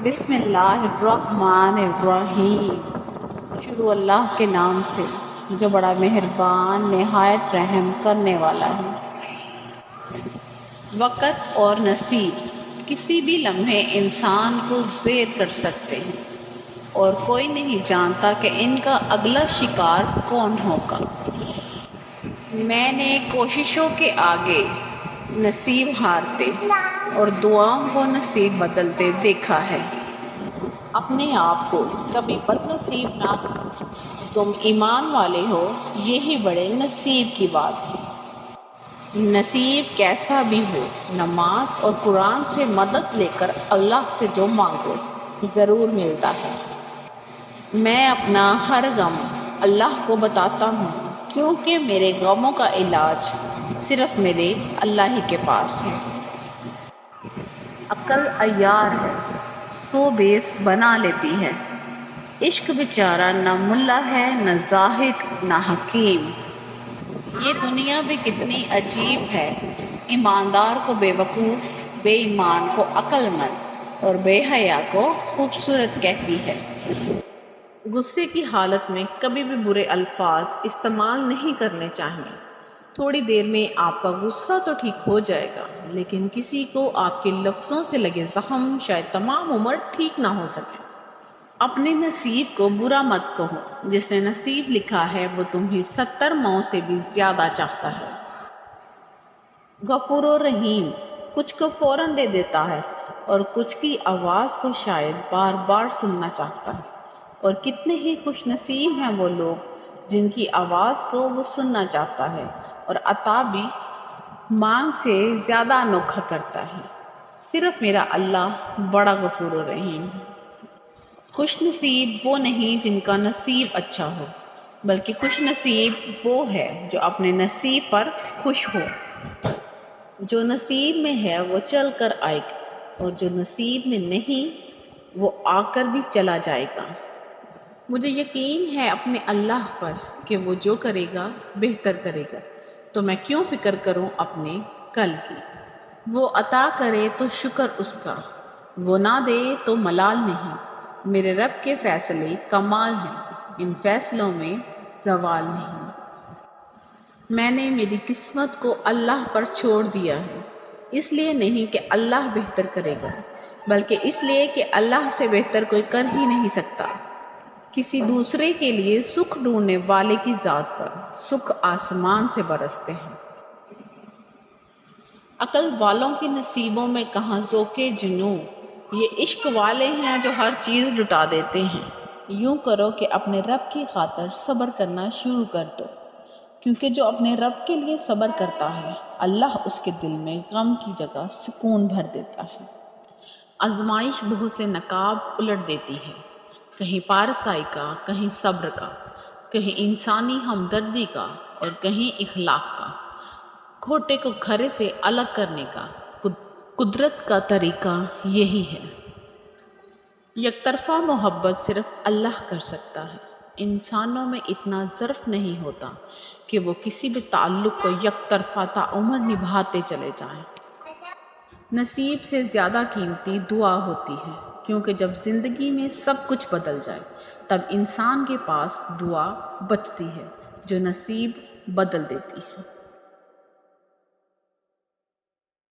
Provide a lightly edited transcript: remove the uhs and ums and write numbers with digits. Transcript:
بسم اللہ الرحمن الرحیم۔ شروع اللہ کے نام سے جو بڑا مہربان نہایت رحم کرنے والا ہے۔ وقت اور نصیب کسی بھی لمحے انسان کو زیر کر سکتے ہیں اور کوئی نہیں جانتا کہ ان کا اگلا شکار کون ہوگا۔ میں نے کوششوں کے آگے نصیب ہارتے اور دعاؤں کو نصیب بدلتے دیکھا ہے۔ اپنے آپ کو کبھی بد نصیب نہ کرو، تم ایمان والے ہو، یہی بڑے نصیب کی بات ہے۔ نصیب کیسا بھی ہو، نماز اور قرآن سے مدد لے کر اللہ سے جو مانگو ضرور ملتا ہے۔ میں اپنا ہر غم اللہ کو بتاتا ہوں کیونکہ میرے غموں کا علاج صرف میرے اللہ ہی کے پاس ہے۔ عقل عیار ہے، سو بیس بنا لیتی ہے۔ عشق بیچارہ نہ ملا ہے، نہ زاہد نہ حکیم۔ یہ دنیا بھی کتنی عجیب ہے، ایماندار کو بے وقوف، بے ایمان کو عقل مند اور بے حیا کو خوبصورت کہتی ہے۔ غصے کی حالت میں کبھی بھی برے الفاظ استعمال نہیں کرنے چاہیے۔ تھوڑی دیر میں آپ کا غصہ تو ٹھیک ہو جائے گا، لیکن کسی کو آپ کے لفظوں سے لگے زخم شاید تمام عمر ٹھیک نہ ہو سکے۔ اپنے نصیب کو برا مت کہو، جس نے نصیب لکھا ہے وہ تمہیں 70 ماؤں سے بھی زیادہ چاہتا ہے۔ غفور و رحیم کچھ کو فوراً دے دیتا ہے اور کچھ کی آواز کو شاید بار بار سننا چاہتا ہے، اور کتنے ہی خوش نصیب ہیں وہ لوگ جن کی آواز کو وہ سننا چاہتا ہے اور عطا بھی مانگ سے زیادہ انوکھا کرتا ہے۔ صرف میرا اللہ بڑا غفور و رحیم ہے۔ خوش نصیب وہ نہیں جن کا نصیب اچھا ہو، بلکہ خوش نصیب وہ ہے جو اپنے نصیب پر خوش ہو۔ جو نصیب میں ہے وہ چل کر آئے گا، اور جو نصیب میں نہیں وہ آ کر بھی چلا جائے گا۔ مجھے یقین ہے اپنے اللہ پر کہ وہ جو کرے گا بہتر کرے گا، تو میں کیوں فکر کروں اپنے کل کی۔ وہ عطا کرے تو شکر اس کا، وہ نہ دے تو ملال نہیں۔ میرے رب کے فیصلے کمال ہیں، ان فیصلوں میں زوال نہیں۔ میں نے میری قسمت کو اللہ پر چھوڑ دیا ہے، اس لیے نہیں کہ اللہ بہتر کرے گا، بلکہ اس لیے کہ اللہ سے بہتر کوئی کر ہی نہیں سکتا۔ کسی دوسرے کے لیے سکھ ڈھونڈنے والے کی ذات پر سکھ آسمان سے برستے ہیں۔ عقل والوں کے نصیبوں میں کہاں ذوق جنوں، یہ عشق والے ہیں جو ہر چیز لٹا دیتے ہیں۔ یوں کرو کہ اپنے رب کی خاطر صبر کرنا شروع کر دو، کیونکہ جو اپنے رب کے لیے صبر کرتا ہے اللہ اس کے دل میں غم کی جگہ سکون بھر دیتا ہے۔ آزمائش بہت سے نقاب الٹ دیتی ہے، کہیں پارسائی کا، کہیں صبر کا، کہیں انسانی ہمدردی کا اور کہیں اخلاق کا۔ کھوٹے کو کھرے سے الگ کرنے کا قدرت کا طریقہ یہی ہے۔ یک طرفہ محبت صرف اللہ کر سکتا ہے۔ انسانوں میں اتنا ظرف نہیں ہوتا کہ وہ کسی بھی تعلق کو یک طرفہ تعمر نبھاتے چلے جائیں۔ نصیب سے زیادہ قیمتی دعا ہوتی ہے، کیونکہ جب زندگی میں سب کچھ بدل جائے تب انسان کے پاس دعا بچتی ہے جو نصیب بدل دیتی ہے۔